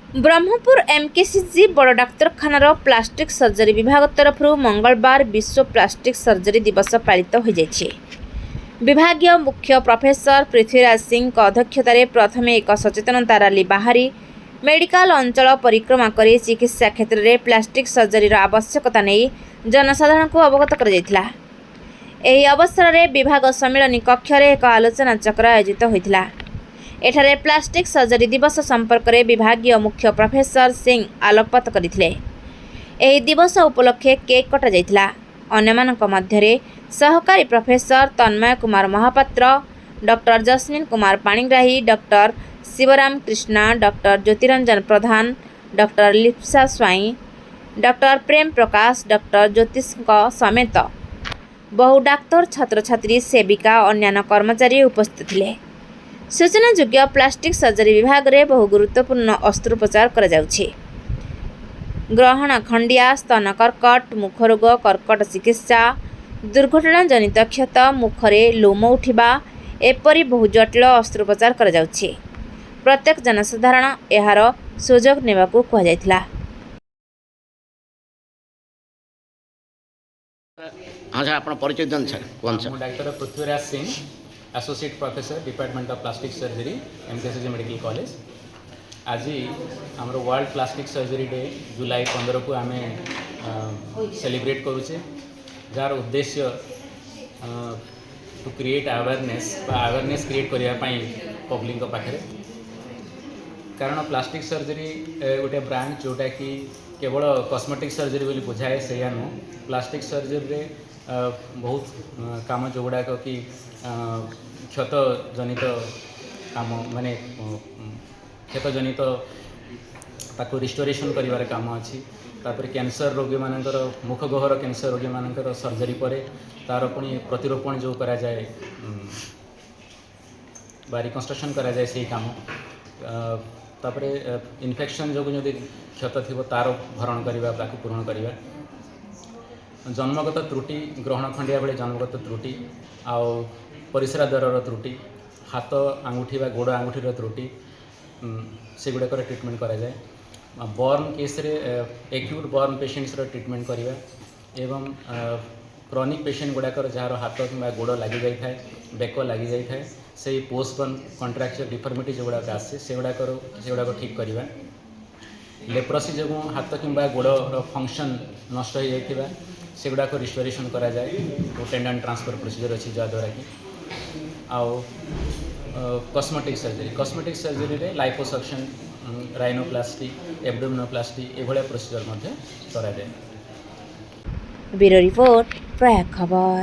Brahmapur MKCG बड़ डाक्तरखानार plastic surgery विभाग तरफ मंगलवार विश्व प्लास्टिक सर्जरी दिवस पालित हो जाइए। विभागीय मुख्य प्रोफेसर पृथ्वीराज सिंह अध्यक्षतार प्रथम एक सचेतनता रैली बाहरी मेडिकल अंचल परिक्रमा कर चिकित्सा क्षेत्र में प्लास्टिक सर्जरी आवश्यकता नहीं जनसाधारण को अवगत कर अवसर में विभाग सम्मेलन कक्ष एक आलोचना चक्र आयोजित होता। एठारे प्लास्टिक सर्जरी दिवस संपर्क में विभागीय मुख्य प्रोफेसर सिंह आलोकपात करथिले। एही दिवस उपलक्षे केक कटा जाइथिला। अन्यमानक मध्यरे सहकारी प्रोफेसर तन्मय कुमार महापात्र, डॉक्टर जस्मिन कुमार पाणिग्राही, डॉक्टर शिवराम कृष्णा, डॉक्टर ज्योतिरंजन प्रधान, डॉक्टर लिप्सा स्वाई, डॉक्टर प्रेम प्रकाश, डॉक्टर ज्योतिष समेत बहु डाक्तर छात्र छात्री सेविका अन्य कर्मचारी उपस्थित थिले। सूचनायोग्य प्लास्टिक सर्जरी विभाग में बहु गुरुत्वपूर्ण अस्त्रोपचार करा जाउछि। ग्रहण खंडिया, स्तन कर्कट, मुखरोग, कर्कट चिकित्सा, दुर्घटना जनित क्षत, मुखरे लोम उठिबा एपरी बहु जटिल अस्त्रोपचार करा जाउछि। प्रत्येक जनसाधारण एहार सुजोग नेबाकू कहा जायथिला। हाँ सर, आप परिचय दिन सर कौन sir? Doctor Prithviraj Singh, associate professor department of plastic surgery MKCG medical college. आज आम वर्ल्ड प्लास्टिक सर्जरी डे जुलाई 15 को आम सेलिब्रेट करुचे, जार उद्देश्य टू क्रिएट अवेयरनेस क्रिएट करने पब्लिक पाखे। कारण प्लास्टिक सर्जरी गोटे ब्रांच जोटा कि केवल कॉस्मेटिक सर्जरी बोली बुझाए से नुह। प्लास्टिक सर्जरी बहुत काम जो गुड़ाक कि क्षत जनित काम माने क्षत जनित ताको रिस्टोरेशन करिवार काम अच्छी। तापर कैंसर रोगी मानकर मुख गहर कैंसर रोगी मानकर सर्जरी पर तार पुणी प्रतिरोपण जो करा जाए बा रिकन्स्ट्रक्शन करा जाए से काम। तापर इन्फेक्शन जो क्षत थी तार भरण करवा ताको पूरण करवा। जन्मगत त्रुटि, ग्रहण खंडिया बेले जन्मगत त्रुटि, आउ परिस्रा द्वार त्रुटि, हाथ आंगुठी बा गोड़ आंगुठीर त्रुटि से गुड़ाकर ट्रिटमेंट करा जाए। बर्न केस रे एक्यूट बर्न पेशेंट्स ट्रिटमेंट करवा एवं क्रॉनिक पेशेंट गुड़ाकर जार हाथ कि गोड़ लगी जाए बेक लगी जाए से पोस्टबर्न कॉन्ट्रैक्चुअल डिफॉर्मिटी जो गुड़ाक आसे से गुड़ाक ठीक करवा। लेप्रोसी जो हाथ कि गोड़ फंक्शन नष्ट हो जाए से गुड़ाक रिस्टोरेशन करा जाए। टेंडन ट्रांसफर प्रोसीजर अच्छी जहाँद्वारा कि आउ कॉस्मेटिक सर्जरी रे लाइपोसक्शन, राइनोप्लास्टी, एब्डोमिनोप्लास्टी एभलिया प्रोसीजर करा जाए। ब्यूरो रिपोर्ट प्रयाग खबर।